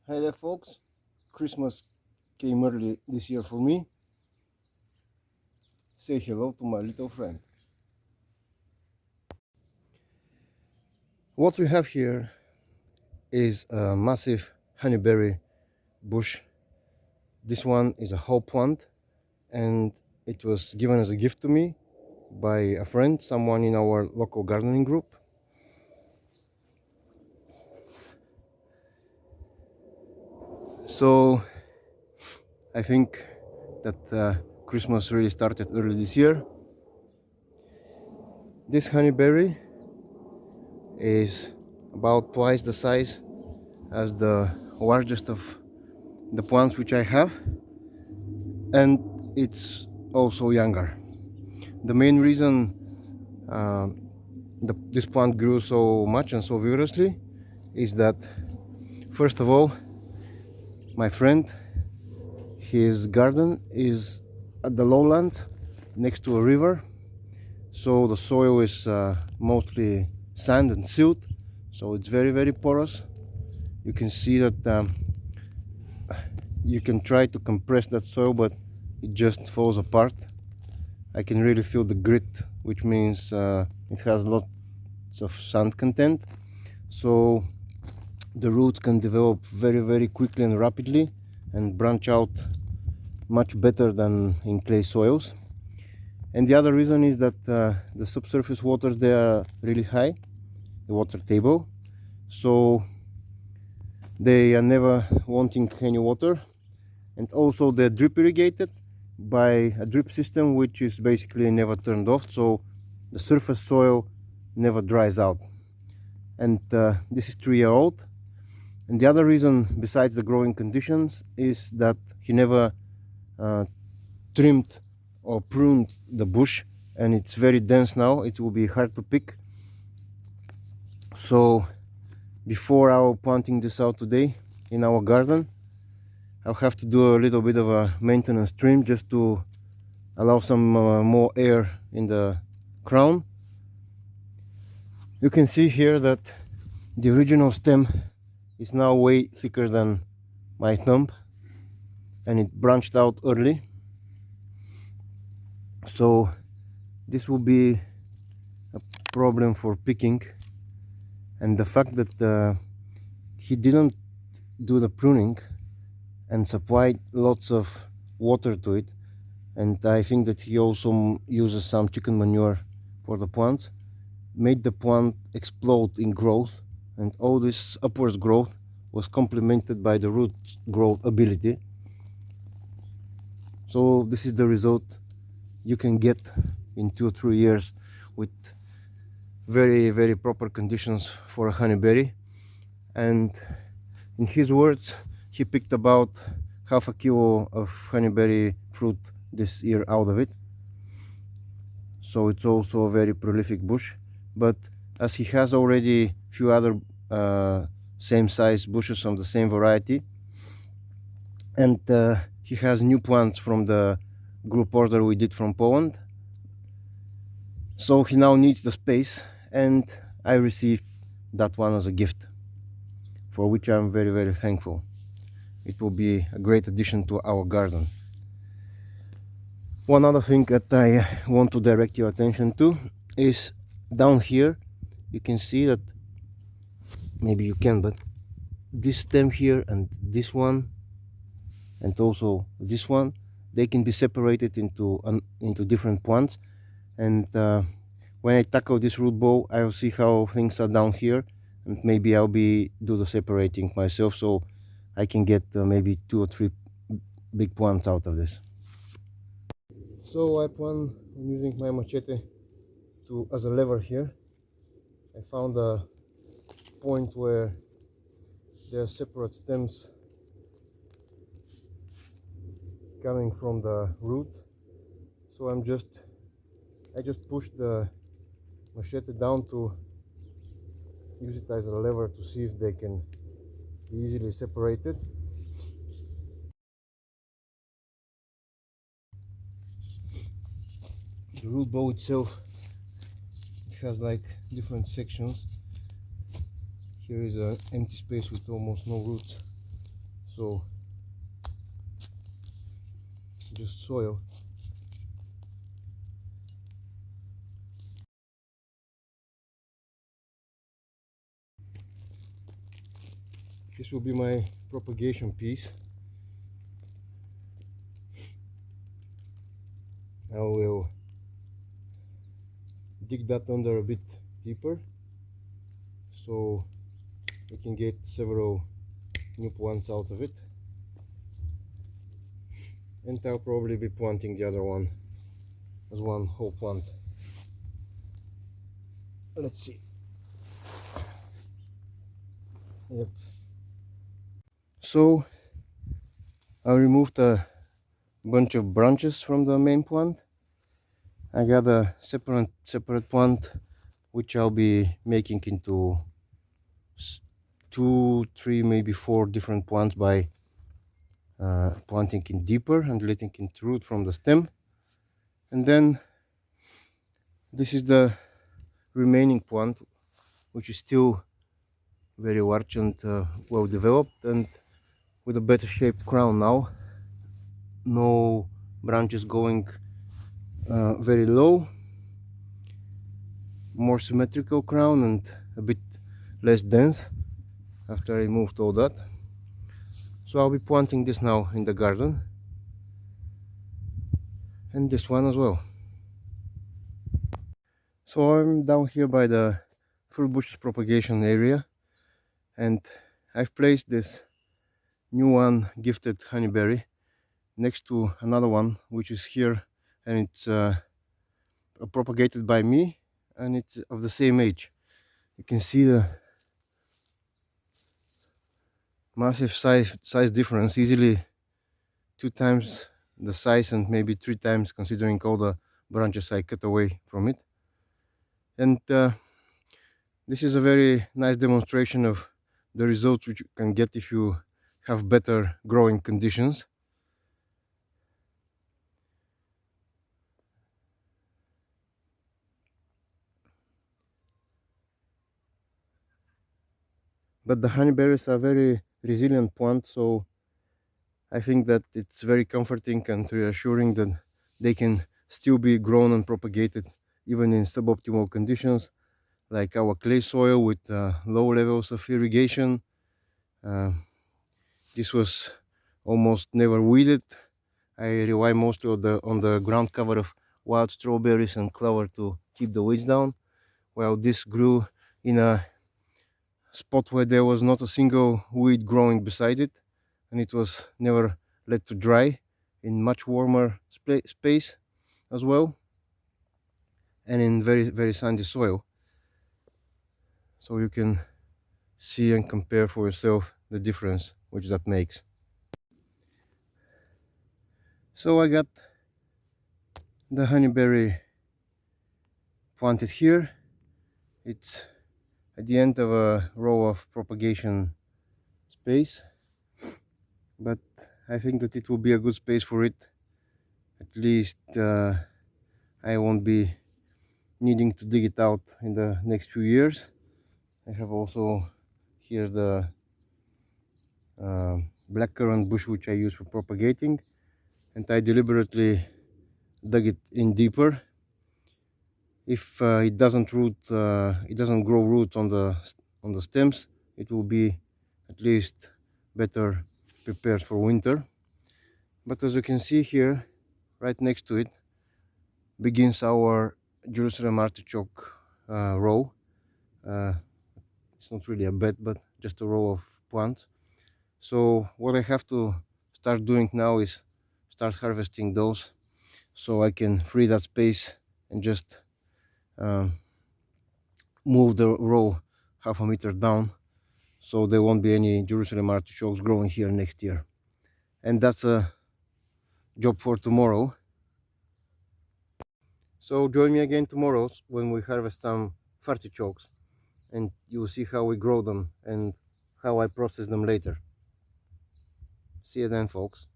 Hi there folks, Christmas came early this year for me. Say hello to my little friend. What we have here is a massive honeyberry bush. This one is a whole plant and it was given as a gift to me by a friend, someone in our local gardening group. So I think that Christmas really started early this year. This honeyberry is about twice the size as the largest of the plants which I have, and it's also younger. The main reason this plant grew so much and so vigorously is that, first of all, my friend, his garden is at the lowlands next to a river, so the soil is mostly sand and silt, so it's very porous. You can see that you can try to compress that soil, but it just falls apart. I can really feel the grit, which means it has lots of sand content, so the roots can develop very quickly and rapidly and branch out much better than in clay soils. And the other reason is that the subsurface waters, they are really high, the water table, so they are never wanting any water. And also they're drip irrigated by a drip system which is basically never turned off, so the surface soil never dries out. And this is 3-year-old. And the other reason, besides the growing conditions, is that he never trimmed or pruned the bush, and it's very dense now. It will be hard to pick. So before our planting this out today in our garden, I'll have to do a little bit of a maintenance trim just to allow some more air in the crown. You can see here that the original stem is now way thicker than my thumb, and it branched out early, so this will be a problem for picking. And the fact that he didn't do the pruning and supplied lots of water to it, and I think that he also uses some chicken manure for the plant, made the plant explode in growth, and all this upwards growth was complemented by the root growth ability. So this is the result you can get in 2 or 3 years with very proper conditions for a honeyberry. And in his words, he picked about half a kilo of honeyberry fruit this year out of it, so it's also a very prolific bush. But as he has already few other same size bushes from the same variety, and he has new plants from the group order we did from Poland, so he now needs the space, and I received that one as a gift, for which I'm very thankful. It will be a great addition to our garden. One other thing that I want to direct your attention to is down here. You can see that, maybe you can, but this stem here and this one and also this one, they can be separated into different plants. And when I tackle this root ball, I'll see how things are down here, and maybe I'll do the separating myself, so I can get maybe 2 or 3 big plants out of this. So I plan on using my machete as a lever here. I found a point where there are separate stems coming from the root, so I just push the machete down to use it as a lever to see if they can be easily separated. The root ball itself, it has like different sections. Here is an empty space with almost no roots, So just soil. This will be my propagation piece. I will dig that under a bit deeper so we can get several new plants out of it, and I'll probably be planting the other one as one whole plant. Let's see. Yep. So I removed a bunch of branches from the main plant. I got a separate plant which I'll be making into 2, 3, maybe 4 different plants by planting it deeper and letting it root from the stem. And then this is the remaining plant, which is still very large and well developed and with a better shaped crown now. No branches going very low, more symmetrical crown and a bit less dense after I removed all that. So I'll be planting this now in the garden, and this one as well. So I'm down here by the fruit bushes propagation area, and I've placed this new one gifted honeyberry next to another one which is here, and it's propagated by me, and it's of the same age. You can see the massive size difference, easily 2 times the size and maybe 3 times considering all the branches I cut away from it. And this is a very nice demonstration of the results which you can get if you have better growing conditions. But the honeyberries are very resilient plants, so I think that it's very comforting and reassuring that they can still be grown and propagated even in suboptimal conditions, like our clay soil with low levels of irrigation. This was almost never weeded. I rely mostly on the ground cover of wild strawberries and clover to keep the weeds down, while this grew in a spot where there was not a single weed growing beside it, and it was never let to dry in much warmer space as well, and in very sandy soil. So you can see and compare for yourself the difference which that makes. So I got the honeyberry planted here. It's at the end of a row of propagation space, but I think that it will be a good space for it. At least I won't be needing to dig it out in the next few years. I have also here the blackcurrant bush which I use for propagating, and I deliberately dug it in deeper. If it doesn't grow roots on the stems, it will be at least better prepared for winter. But as you can see here, right next to it begins our Jerusalem artichoke row. It's not really a bed, but just a row of plants. So what I have to start doing now is start harvesting those, so I can free that space and just move the row half a meter down, so there won't be any Jerusalem artichokes growing here next year. And that's a job for tomorrow. So join me again tomorrow when we harvest some artichokes, and you'll see how we grow them and how I process them later. See you then, folks.